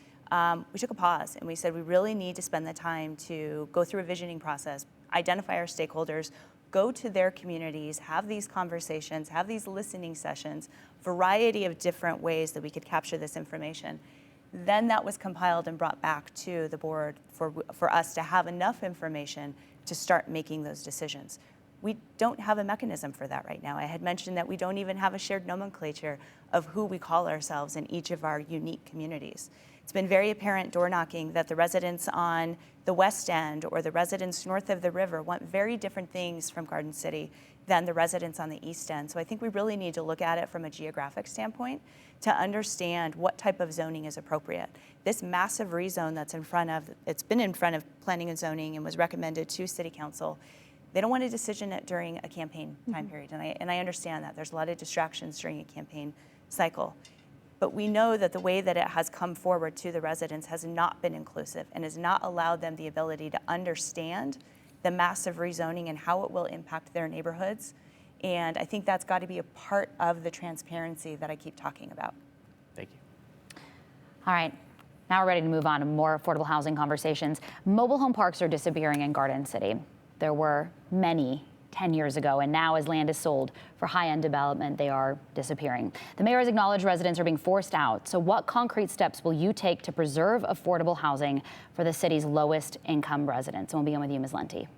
we took a pause and we said we really need to spend the time to go through a visioning process, identify our stakeholders, go to their communities, have these conversations, have these listening sessions, variety of different ways that we could capture this information. Then that was compiled and brought back to the board for us to have enough information to start making those decisions. We don't have a mechanism for that right now. I had mentioned that we don't even have a shared nomenclature of who we call ourselves in each of our unique communities. It's been very apparent door knocking that the residents on the West End or the residents north of the river want very different things from Garden City than the residents on the East End. So I think we really need to look at it from a geographic standpoint to understand what type of zoning is appropriate. This massive rezone that's it's been in front of planning and zoning and was recommended to City Council. They don't want a decision during a campaign time period, and I understand that. There's a lot of distractions during a campaign cycle. But we know that the way that it has come forward to the residents has not been inclusive and has not allowed them the ability to understand the massive rezoning and how it will impact their neighborhoods. And I think that's got to be a part of the transparency that I keep talking about. Thank you. All right. Now we're ready to move on to more affordable housing conversations. Mobile home parks are disappearing in Garden City. There were many 10 years ago, and now as land is sold for high-end development, they are disappearing. The mayor has acknowledged residents are being forced out. So what concrete steps will you take to preserve affordable housing for the city's lowest income residents? And we'll begin with you, Ms. Lenty.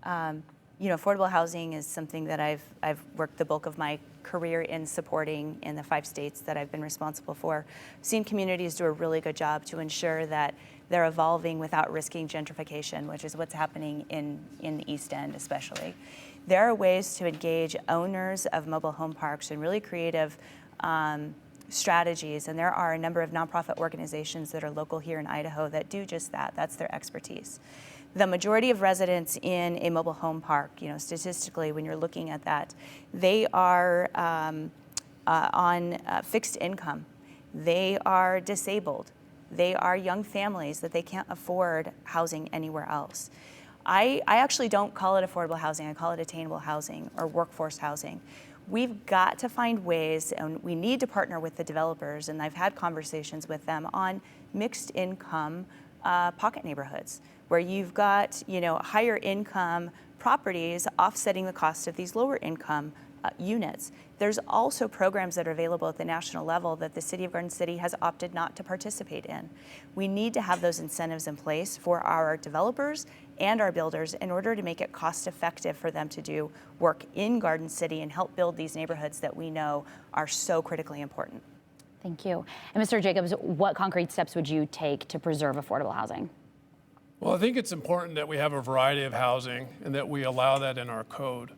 Affordable housing is something that I've worked the bulk of my career in supporting in the 5 states that I've been responsible for. I've seen communities do a really good job to ensure that they're evolving without risking gentrification, which is what's happening in the East End especially. There are ways to engage owners of mobile home parks in really creative strategies, and there are a number of nonprofit organizations that are local here in Idaho that do just that. That's their expertise. The majority of residents in a mobile home park, statistically, when you're looking at that, they are on fixed income. They are disabled. They are young families that they can't afford housing anywhere else. I actually don't call it affordable housing. I call it attainable housing or workforce housing. We've got to find ways, and we need to partner with the developers, and I've had conversations with them on mixed income pocket neighborhoods, where you've got higher income properties offsetting the cost of these lower income units. There's also programs that are available at the national level that the City of Garden City has opted not to participate in. We need to have those incentives in place for our developers and our builders in order to make it cost effective for them to do work in Garden City and help build these neighborhoods that we know are so critically important. Thank you. And Mr. Jacobs, what concrete steps would you take to preserve affordable housing? Well, I think it's important that we have a variety of housing and that we allow that in our code.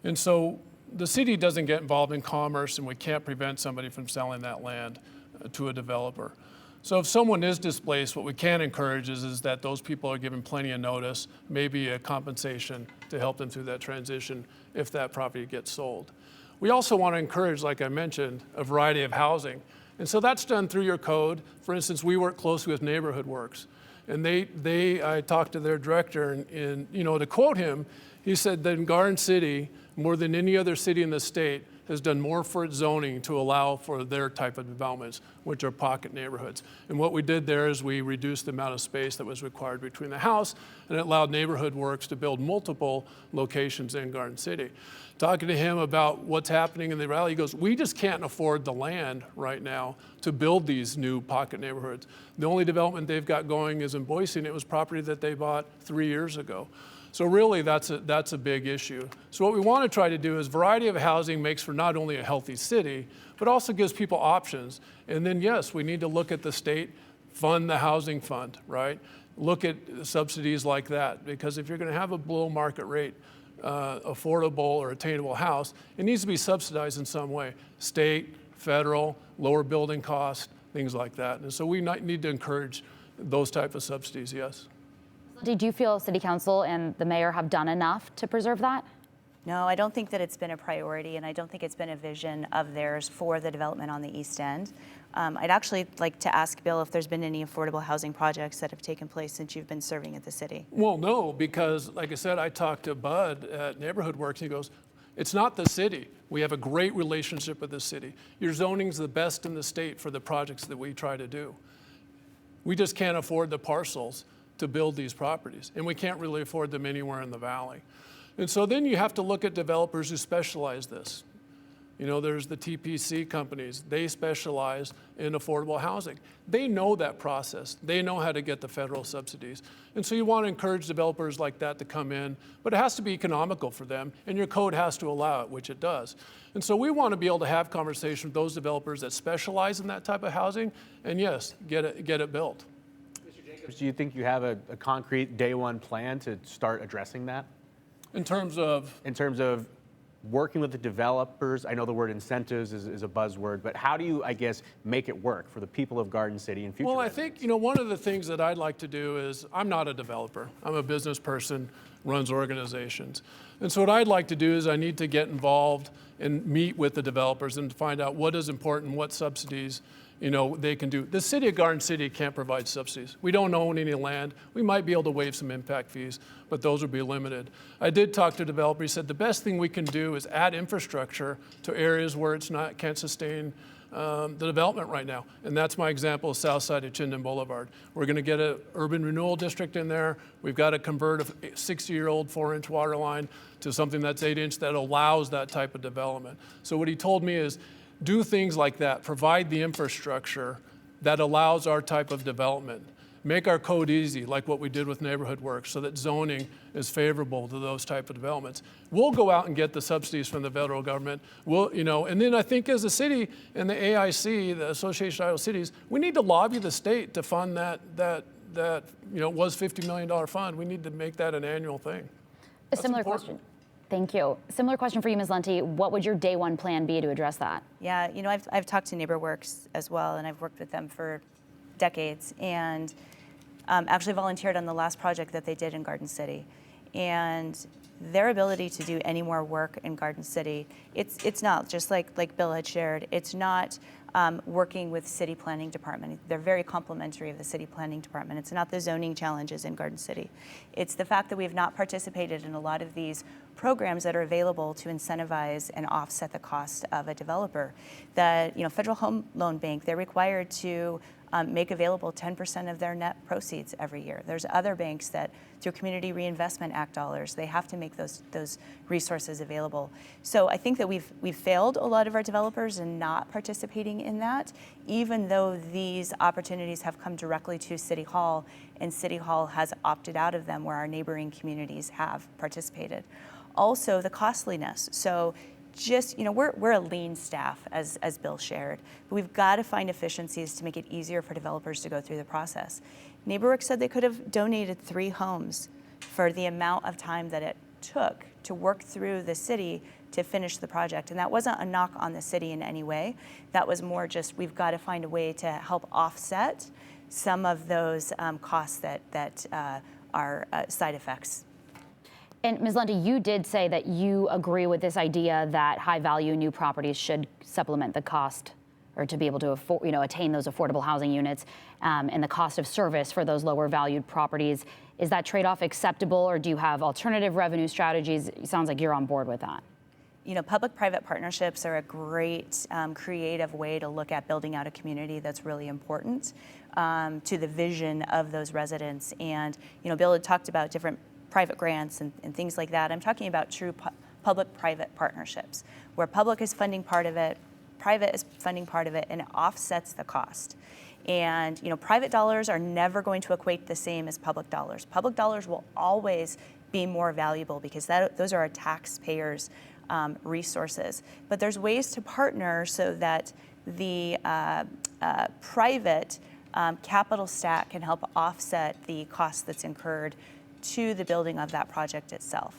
And so the city doesn't get involved in commerce, and we can't prevent somebody from selling that land to a developer. So if someone is displaced, what we can encourage is that those people are given plenty of notice, maybe a compensation to help them through that transition if that property gets sold. We also want to encourage, like I mentioned, a variety of housing. And so that's done through your code. For instance, we work closely with Neighborhood Works. And I talked to their director, and to quote him, he said that in Garden City, more than any other city in the state, has done more for its zoning to allow for their type of developments, which are pocket neighborhoods. And what we did there is we reduced the amount of space that was required between the house, and it allowed Neighborhood Works to build multiple locations in Garden City. Talking to him about what's happening in the valley, he goes, we just can't afford the land right now to build these new pocket neighborhoods. The only development they've got going is in Boise, and it was property that they bought 3 years ago. So really, that's a big issue. So what we want to try to do is variety of housing makes for not only a healthy city, but also gives people options. And then, yes, we need to look at the state, fund the housing fund, right? Look at subsidies like that, because if you're going to have a below market rate, affordable or attainable house, it needs to be subsidized in some way. State, federal, lower building cost, things like that. And so we need to encourage those type of subsidies, yes. Did you feel City Council and the mayor have done enough to preserve that? No, I don't think that it's been a priority, and I don't think it's been a vision of theirs for the development on the East End. I'd actually like to ask Bill if there's been any affordable housing projects that have taken place since you've been serving at the city. Well, no, because like I said, I talked to Bud at Neighborhood Works, and he goes, it's not the city. We have a great relationship with the city. Your zoning's the best in the state for the projects that we try to do. We just can't afford the parcels to build these properties, and we can't really afford them anywhere in the valley. And so then you have to look at developers who specialize this. You know, there's the TPC companies. They specialize in affordable housing. They know that process. They know how to get the federal subsidies. And so you want to encourage developers like that to come in, but it has to be economical for them, and your code has to allow it, which it does. And so we want to be able to have conversations with those developers that specialize in that type of housing, and yes, get it built. Mr. Jacobs, do you think you have a concrete day one plan to start addressing that? In terms of? In terms of working with the developers, I know the word incentives is a buzzword, but how do you, I guess, make it work for the people of Garden City and future Well, residents? I think, you know, one of the things that I'd like to do is, I'm not a developer. I'm a business person, runs organizations. And so what I'd like to do is I need to get involved and meet with the developers and find out what is important, what subsidies, you know, they can do. The city of Garden City can't provide subsidies. We don't own any land. We might be able to waive some impact fees, but those would be limited. I did talk to a developer. He said the best thing we can do is add infrastructure to areas where can't sustain the development right now. And that's my example of south side of Chinden Boulevard. We're going to get an urban renewal district in there. We've got to convert a 60-year-old 4-inch water line to something that's 8-inch that allows that type of development. So what he told me is, do things like that, provide the infrastructure that allows our type of development. Make our code easy, like what we did with Neighborhood Works, so that zoning is favorable to those type of developments. We'll go out and get the subsidies from the federal government. We'll, you know, and then I think as a city and the AIC, the Association of Idaho Cities, we need to lobby the state to fund that you know, was $50 million fund. We need to make that an annual thing. A similar question. Thank you. Similar question for you, Ms. Lunty. What would your day one plan be to address that? Yeah, you know, I've talked to NeighborWorks as well, and I've worked with them for decades, and actually volunteered on the last project that they did in Garden City. And their ability to do any more work in Garden City, it's not, just like Bill had shared, it's not working with city planning department. They're very complimentary of the city planning department. It's not the zoning challenges in Garden City. It's the fact that we have not participated in a lot of these programs that are available to incentivize and offset the cost of a developer. That, you know, Federal Home Loan Bank, they're required to make available 10% of their net proceeds every year. There's other banks that, through Community Reinvestment Act dollars, they have to make those resources available. So I think that we've failed a lot of our developers in not participating in that, even though these opportunities have come directly to City Hall, and City Hall has opted out of them where our neighboring communities have participated. Also, the costliness. So just, you know, we're a lean staff, as Bill shared, but we've got to find efficiencies to make it easier for developers to go through the process. NeighborWorks said they could have donated 3 homes for the amount of time that it took to work through the city to finish the project. And that wasn't a knock on the city in any way. That was more just, we've got to find a way to help offset some of those costs that are side effects. And Ms. Lundy, you did say that you agree with this idea that high-value new properties should supplement the cost, or to be able to afford, you know, attain those affordable housing units, and the cost of service for those lower-valued properties. Is that trade-off acceptable, or do you have alternative revenue strategies? It sounds like you're on board with that. You know, public-private partnerships are a great creative way to look at building out a community that's really important to the vision of those residents. And, you know, Bill had talked about different private grants and things like that. I'm talking about true public-private partnerships, where public is funding part of it, private is funding part of it, and it offsets the cost. And, you know, private dollars are never going to equate the same as public dollars. Public dollars will always be more valuable because those are our taxpayers' resources. But there's ways to partner so that the private capital stack can help offset the cost that's incurred to the building of that project itself.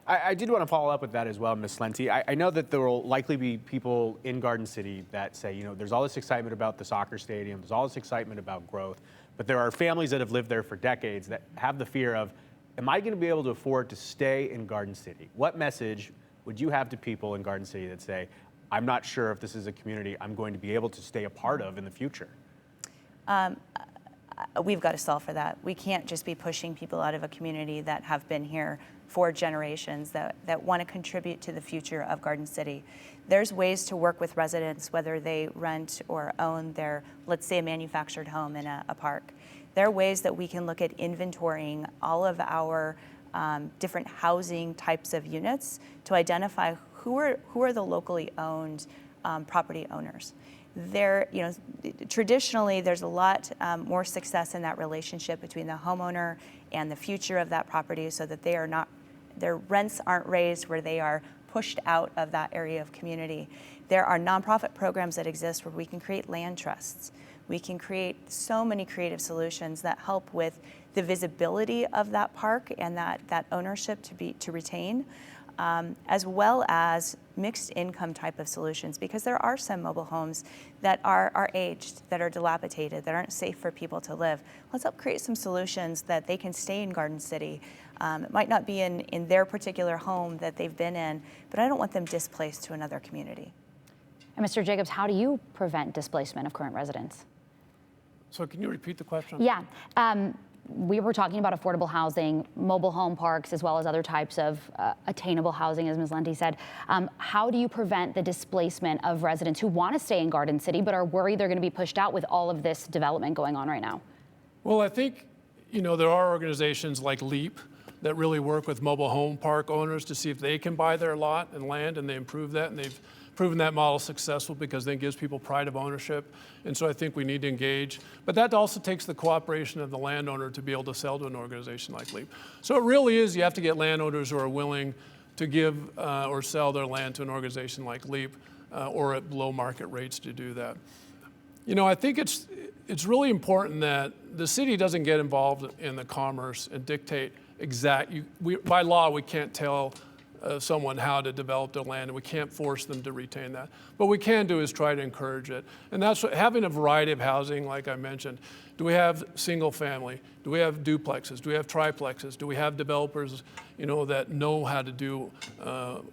I did want to follow up with that as well, Ms. Lenti. I know that there will likely be people in Garden City that say, you know, there's all this excitement about the soccer stadium, there's all this excitement about growth, but there are families that have lived there for decades that have the fear of, am I going to be able to afford to stay in Garden City? What message would you have to people in Garden City that say, I'm not sure if this is a community I'm going to be able to stay a part of in the future? We've got to solve for that. We can't just be pushing people out of a community that have been here for generations, that want to contribute to the future of Garden City. There's ways to work with residents, whether they rent or own their, let's say, a manufactured home in a park. There are ways that we can look at inventorying all of our different housing types of units to identify who are the locally owned property owners. There, you know, traditionally there's a lot more success in that relationship between the homeowner and the future of that property, so that they are not, their rents aren't raised where they are pushed out of that area of community. There are nonprofit programs that exist where we can create land trusts. We can create so many creative solutions that help with the visibility of that park and that ownership to retain. As well as mixed income type of solutions, because there are some mobile homes that are aged, that are dilapidated, that aren't safe for people to live. Let's help create some solutions that they can stay in Garden City. It might not be in their particular home that they've been in, but I don't want them displaced to another community. And Mr. Jacobs, how do you prevent displacement of current residents? So can you repeat the question? Yeah. We were talking about affordable housing, mobile home parks, as well as other types of attainable housing, as Ms. Lenti said. How do you prevent the displacement of residents who want to stay in Garden City but are worried they're going to be pushed out with all of this development going on right now? Well, I think, you know, there are organizations like LEAP that really work with mobile home park owners to see if they can buy their lot and land, and they improve that, and they've proven that model successful because then it gives people pride of ownership. And so I think we need to engage. But that also takes the cooperation of the landowner to be able to sell to an organization like LEAP. So it really is, you have to get landowners who are willing to give or sell their land to an organization like LEAP or at below market rates to do that. You know, I think it's really important that the city doesn't get involved in the commerce and dictate by law, we can't tell someone how to develop their land, and we can't force them to retain that. What we can do is try to encourage it. And that's having a variety of housing, like I mentioned. Do we have single family? Do we have duplexes? Do we have triplexes? Do we have developers, you know, that know how to do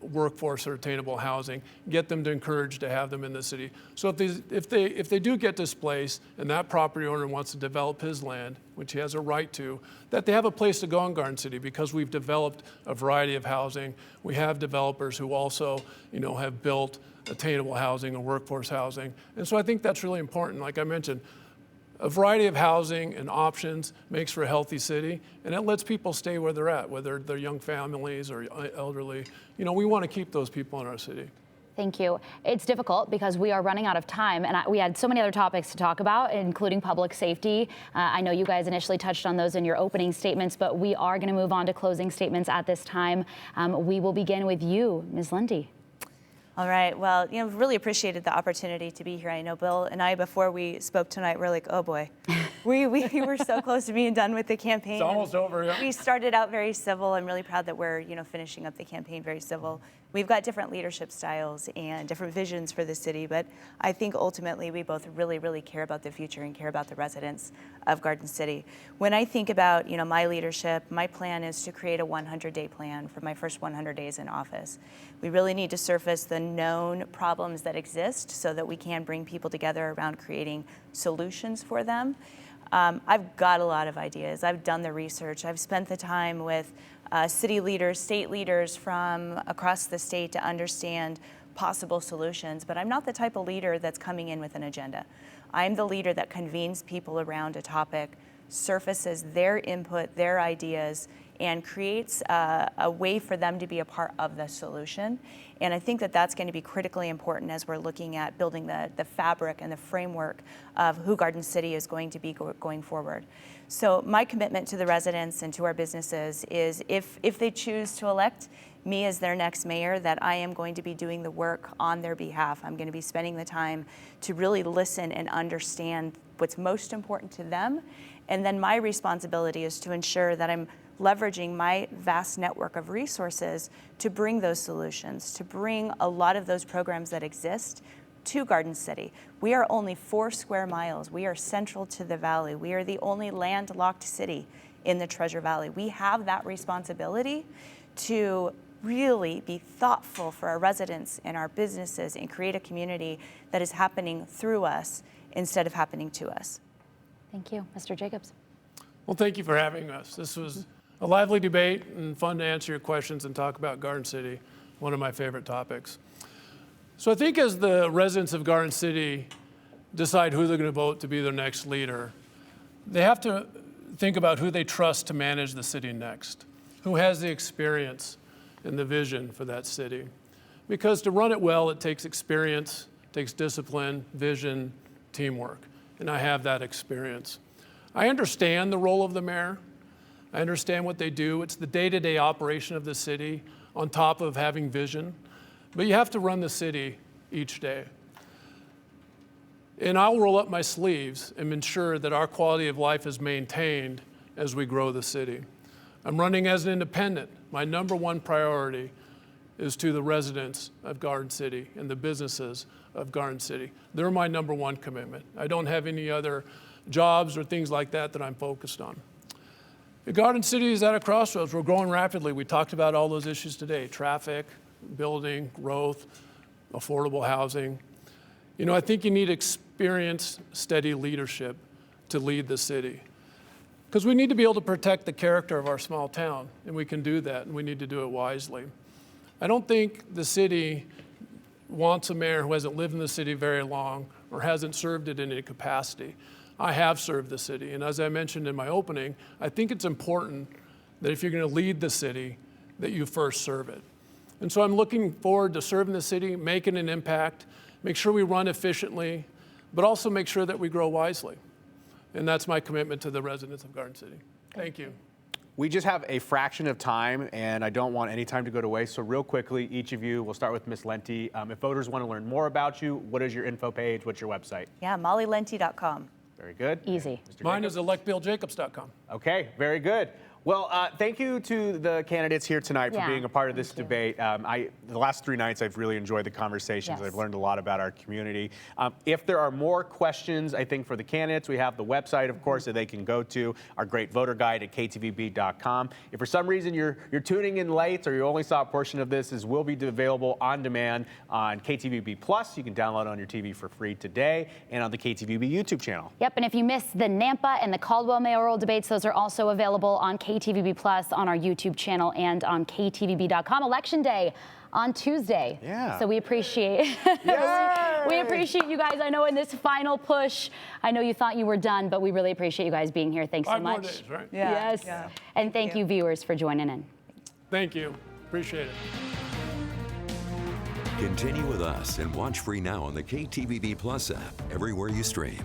workforce or attainable housing? Get them to encourage to have them in the city. So if they do get displaced and that property owner wants to develop his land, which he has a right to, that they have a place to go in Garden City, because we've developed a variety of housing. We have developers who also, you know, have built attainable housing and workforce housing. And so I think that's really important. Like I mentioned, a variety of housing and options makes for a healthy city, and it lets people stay where they're at, whether they're young families or elderly. You know, we want to keep those people in our city. Thank you. It's difficult because we are running out of time, and we had so many other topics to talk about, including public safety. I know you guys initially touched on those in your opening statements, but we are going to move on to closing statements at this time. We will begin with you, Ms. Lenti. All right. Well, you know, really appreciated the opportunity to be here. I know Bill and I, before we spoke tonight, we're like, oh boy, we were so close to being done with the campaign. It's almost over. Yeah. We started out very civil. I'm really proud that we're, you know, finishing up the campaign very civil. We've got different leadership styles and different visions for the city, but I think ultimately we both really, really care about the future and care about the residents of Garden City. When I think about, you know, my leadership, my plan is to create a 100-day plan for my first 100 days in office. We really need to surface the known problems that exist so that we can bring people together around creating solutions for them. I've got a lot of ideas. I've done the research. I've spent the time with city leaders, state leaders from across the state to understand possible solutions, but I'm not the type of leader that's coming in with an agenda. I'm the leader that convenes people around a topic, surfaces their input, their ideas, and creates a way for them to be a part of the solution. And I think that that's going to be critically important as we're looking at building the fabric and the framework of who Garden City is going to be going forward. So my commitment to the residents and to our businesses is if they choose to elect me as their next mayor, that I am going to be doing the work on their behalf. I'm going to be spending the time to really listen and understand what's most important to them. And then my responsibility is to ensure that I'm leveraging my vast network of resources to bring those solutions, to bring a lot of those programs that exist to Garden City. We are only 4 square miles. We are central to the valley. We are the only landlocked city in the Treasure Valley. We have that responsibility to really be thoughtful for our residents and our businesses and create a community that is happening through us instead of happening to us. Thank you. Mr. Jacobs. Well, thank you for having us. This was a lively debate and fun to answer your questions and talk about Garden City, one of my favorite topics. So I think as the residents of Garden City decide who they're going to vote to be their next leader, they have to think about who they trust to manage the city next, who has the experience and the vision for that city. Because to run it well, it takes experience, takes discipline, vision, teamwork, and I have that experience. I understand the role of the mayor. I understand what they do. It's the day-to-day operation of the city on top of having vision. But you have to run the city each day. And I'll roll up my sleeves and ensure that our quality of life is maintained as we grow the city. I'm running as an independent. My number one priority is to the residents of Garden City and the businesses of Garden City. They're my number one commitment. I don't have any other jobs or things like that that I'm focused on. The Garden City is at a crossroads. We're growing rapidly. We talked about all those issues today: traffic, building, growth, affordable housing. You know, I think you need experienced, steady leadership to lead the city. Because we need to be able to protect the character of our small town, and we can do that, and we need to do it wisely. I don't think the city wants a mayor who hasn't lived in the city very long or hasn't served it in any capacity. I have served the city, and as I mentioned in my opening, I think it's important that if you're going to lead the city, that you first serve it. And so I'm looking forward to serving the city, making an impact, make sure we run efficiently, but also make sure that we grow wisely. And that's my commitment to the residents of Garden City. Thank you. We just have a fraction of time, and I don't want any time to go to waste. So real quickly, each of you, we'll start with Ms. Lenti. If voters want to learn more about you, what is your info page? What's your website? Yeah, mollylenti.com. Very good. Easy. Mr. Mine Jacobs? is electbilljacobs.com. Okay, very good. Well, thank you to the candidates here tonight for Yeah, being a part of this thank you. debate. The last 3 nights, I've really enjoyed the conversations. Yes. I've learned a lot about our community. If there are more questions, I think, for the candidates, we have the website, of course, that they can go to, our great voter guide at ktvb.com. If for some reason you're tuning in late or you only saw a portion of this will be available on demand on KTVB Plus. You can download on your TV for free today and on the KTVB YouTube channel. Yep, and if you missed the Nampa and the Caldwell mayoral debates, those are also available on KTVB Plus on our YouTube channel and on ktvb.com. Election Day on Tuesday. Yeah. So we appreciate we appreciate you guys. I know in this final push, I know you thought you were done, but we really appreciate you guys being here. Thanks so 5 more much. days, right? Yeah, Yes. yeah. And thank you, viewers, for joining in. Thank you. Appreciate it. Continue with us and watch free now on the KTVB Plus app everywhere you stream.